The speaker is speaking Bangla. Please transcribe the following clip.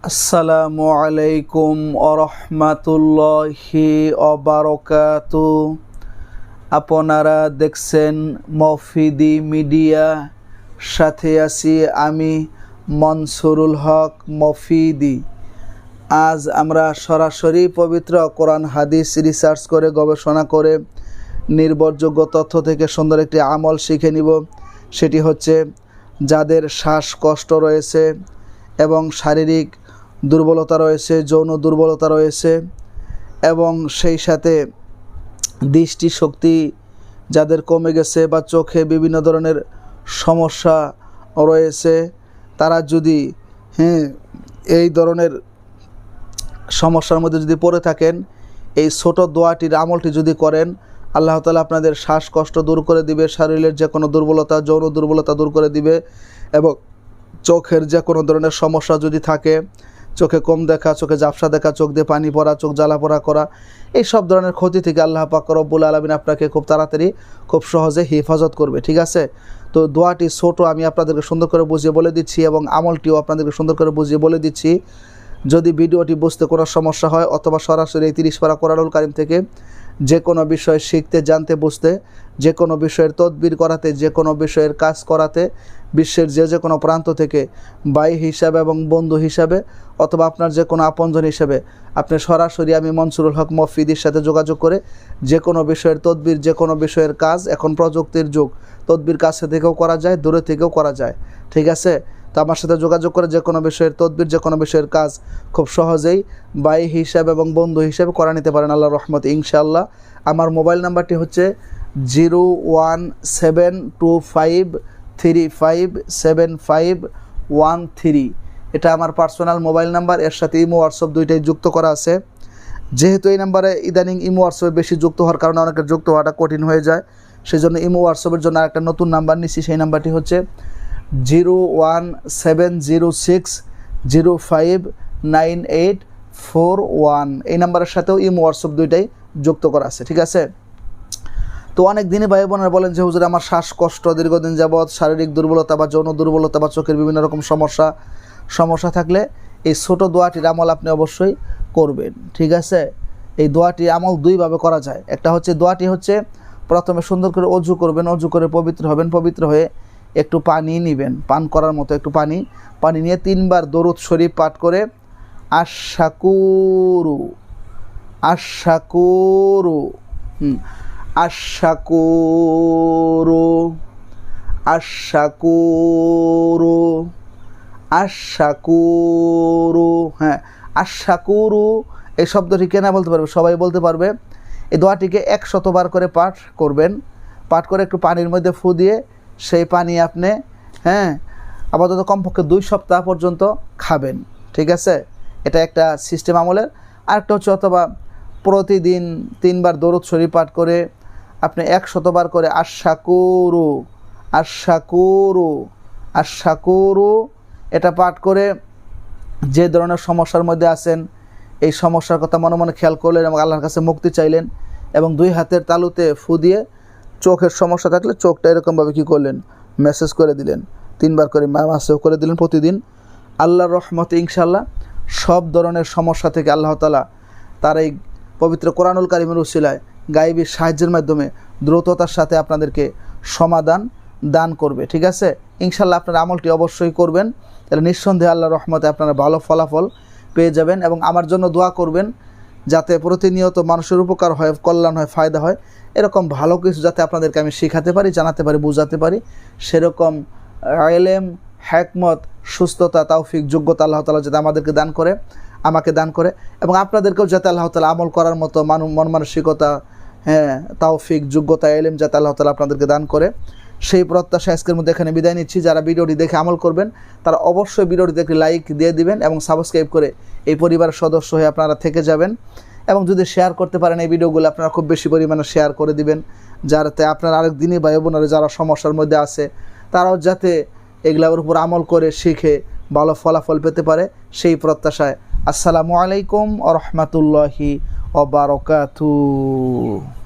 আসসালামু আলাইকুম ওরহমাতুল্লাহি ওবারাকাতু। আপনারা দেখছেন মফিদি মিডিয়া, সাথে আছি আমি মনসুরুল হক মফিদি। আজ আমরা সরাসরি পবিত্র কোরআন হাদিস রিসার্চ করে গবেষণা করে নির্ভরযোগ্য তথ্য থেকে সুন্দর একটি আমল শিখে নিব। সেটি হচ্ছে যাদের শ্বাসকষ্ট রয়েছে এবং শারীরিক দুর্বলতা রয়েছে, যৌন দুর্বলতা রয়েছে এবং সেই সাথে দৃষ্টিশক্তি যাদের কমে গেছে বা চোখে বিভিন্ন ধরনের সমস্যা রয়েছে, তারা যদি এই ধরনের সমস্যার মধ্যে যদি পড়ে থাকেন, এই ছোট দোয়াটির আমলটি যদি করেন, আল্লাহ তাআলা আপনাদের শ্বাসকষ্ট দূর করে দিবে, শরীরের যে কোনো দুর্বলতা, যৌন দুর্বলতা দূর করে দিবে এবং চোখের যে কোনো ধরনের সমস্যা যদি থাকে, চোখে কম দেখা, চোখে ঝাপসা দেখা, চোখ দিয়ে পানি পড়া, চোখ জ্বালা পোড়া করা, এই সব ধরনের ক্ষতি থেকে আল্লাহ পাক রব্বুল আলামিন আপনাকে খুব তাড়াতাড়ি খুব সহজে হেফাজত করবে। ঠিক আছে? তো দোয়াটি ছোট, আমি আপনাদেরকে সুন্দর করে বুঝিয়ে বলে দিচ্ছি এবং আমলটিও আপনাদেরকে সুন্দর করে বুঝিয়ে বলে দিচ্ছি। যদি ভিডিওটি বুঝতে কোনো সমস্যা হয় অথবা সরাসরি 30 পারা কোরআনুল কারীম থেকে যে কোনো বিষয় শিখতে, জানতে, বুঝতে, যে কোনো বিষয়ের তদবির করাতে, যে কোনো বিষয়ের কাজ করাতে, বিশ্বের যে কোনো প্রান্ত থেকে ভাই হিসাবে এবং বন্ধু হিসাবে অথবা আপনার যে কোনো আপনজন হিসাবে আপনি সরাসরি আমি মনসুরুল হক মফিদির সাথে যোগাযোগ করে যে কোনো বিষয়ের তদবির, যে কোনো বিষয়ের কাজ, এখন প্রযুক্তির যুগ, তদবির কাছে থেকেও করা যায়, দূরে থেকেও করা যায়। ঠিক আছে? তো আমার সাথে যোগাযোগ করে যে কোনো বিষয়ের তদবির, যে কোনো বিষয়ের কাজ খুব সহজেই ভাই হিসাবে এবং বন্ধু হিসাবে করা নিতে পারেন আল্লাহর রহমতে ইনশাআল্লাহ। আমার মোবাইল নাম্বারটি হচ্ছে 01725357513। এটা আমার পার্সোনাল মোবাইল নাম্বার, এর সাথে ইমো হোয়াটসঅ্যাপ দুইটাই যুক্ত করা আছে। যেহেতু এই নাম্বারে ইদানিং ইমো হোয়াটসঅ্যাপে বেশি যুক্ত হওয়ার কারণে অনেকের যুক্ত হওয়াটা কঠিন হয়ে যায়, সেই জন্য ইমো হোয়াটসঅ্যাপের জন্য আরেকটা নতুন নাম্বার নিচ্ছি। সেই নাম্বারটি হচ্ছে 01706059841। এই নাম্বারের সাথেও ইমো হোয়াটসঅ্যাপ দুইটাই যুক্ত করা আছে। ঠিক আছে? তো অনেক দিনই ভাই বোনেরা বলেন যে হুজুর আমার শ্বাসকষ্ট দীর্ঘদিন যাবৎ, শারীরিক দুর্বলতা বা যৌন দুর্বলতা বা চোখের বিভিন্ন রকম সমস্যা থাকলে এই ছোট দোয়াটির আমল আপনি অবশ্যই করবেন। ঠিক আছে? এই দোয়াটি আমল দুইভাবে করা যায়। একটা হচ্ছে, দোয়াটি হচ্ছে প্রথমে সুন্দর করে অজু করবেন, অজু করে পবিত্র হবেন, পবিত্র হয়ে একটু পানি নেবেন, পান করার মতো একটু পানি নিয়ে 3 বার দরুদ শরীফ পাঠ করে আশাকুরু আশাকুরু আশাকুরু আশাকুরু আশাকুরু আশাকুরু এই শব্দটি কেনা বলতে পারবে? সবাই বলতে পারবে। এই দোয়াটিকে 100 বার করে পাঠ করবেন। পাঠ করে একটু পানির মধ্যে ফু দিয়ে সেই পানি আপনি আপাতত কমপক্ষে 2 সপ্তাহ পর্যন্ত খাবেন। ঠিক আছে? এটা একটা সিস্টেম আমলের। আরেকটা হচ্ছে, অথবা প্রতিদিন 3 বার দরুদ শরীফ পাঠ করে আপনি 100 বার করে আশাকুরু আশাকুরু আশাকুরু এটা পাঠ করে যে ধরনের সমস্যার মধ্যে আছেন, এই সমস্যার কথা মনে মনে খেয়াল করলেন এবং আল্লাহর কাছে মুক্তি চাইলেন এবং 2 হাতের তালুতে ফু দিয়ে চোখের সমস্যা থাকলে চোখটা এরকমভাবে কী করলেন, মেসেজ করে দিলেন, 3 বার করে মাসেও করে দিলেন প্রতিদিন। আল্লাহর রহমতে ইনশাআল্লাহ সব ধরনের সমস্যা থেকে আল্লাহ তাআলা তার এই পবিত্র কোরআনুল কারীমের উসিলায় গায়েবী সাহায্যের মাধ্যমে দ্রুততার সাথে আপনাদেরকে সমাধান দান করবে। ঠিক আছে? ইনশাআল্লাহ আপনারা আমলটি অবশ্যই করবেন, তাহলে নিঃসন্দেহে আল্লাহর রহমতে আপনারা ভালো ফলাফল পেয়ে যাবেন। এবং আমার জন্য দোয়া করবেন যাতে প্রতিনিয়ত মানুষের উপকার হয়, কল্যাণ হয়, ফায়দা হয়, এরকম ভালো কিছু যাতে আপনাদেরকে আমি শেখাতে পারি, জানাতে পারি, বুঝাতে পারি, সেরকম ইলম, হিকমত, সুস্থতা, তৌফিক, যোগ্যতা আল্লাহ তাআলা যাতে আমাদেরকে দান করে, আমাকে দান করে এবং আপনাদেরকেও যাতে আল্লাহ তাআলা আমল করার মতো মন মানসিকতা, তৌফিক, যোগ্যতা, ইলম যাতে আল্লাহ তাআলা আপনাদেরকে দান করে, সেই প্রত্যাশা আজকের মধ্যে এখানে বিদায় নিচ্ছি। যারা ভিডিওটি দেখে আমল করবেন তারা অবশ্যই ভিডিওটিতে একটি লাইক দিয়ে দিবেন এবং সাবস্ক্রাইব করে এই পরিবারের সদস্য হয়ে আপনারা থেকে যাবেন। এবং যদি শেয়ার করতে পারেন এই ভিডিওগুলো আপনারা খুব বেশি পরিমাণে শেয়ার করে দিবেন, যাতে আপনার আরেক দিনই ভাই বোনেরা যারা সমস্যার মধ্যে আছে তারাও যাতে এগুলোর উপর আমল করে শিখে ভালো ফলাফল পেতে পারে, সেই প্রত্যাশায়। আসসালামু আলাইকুম ওয়া রাহমাতুল্লাহি ওয়া বারাকাতুহু।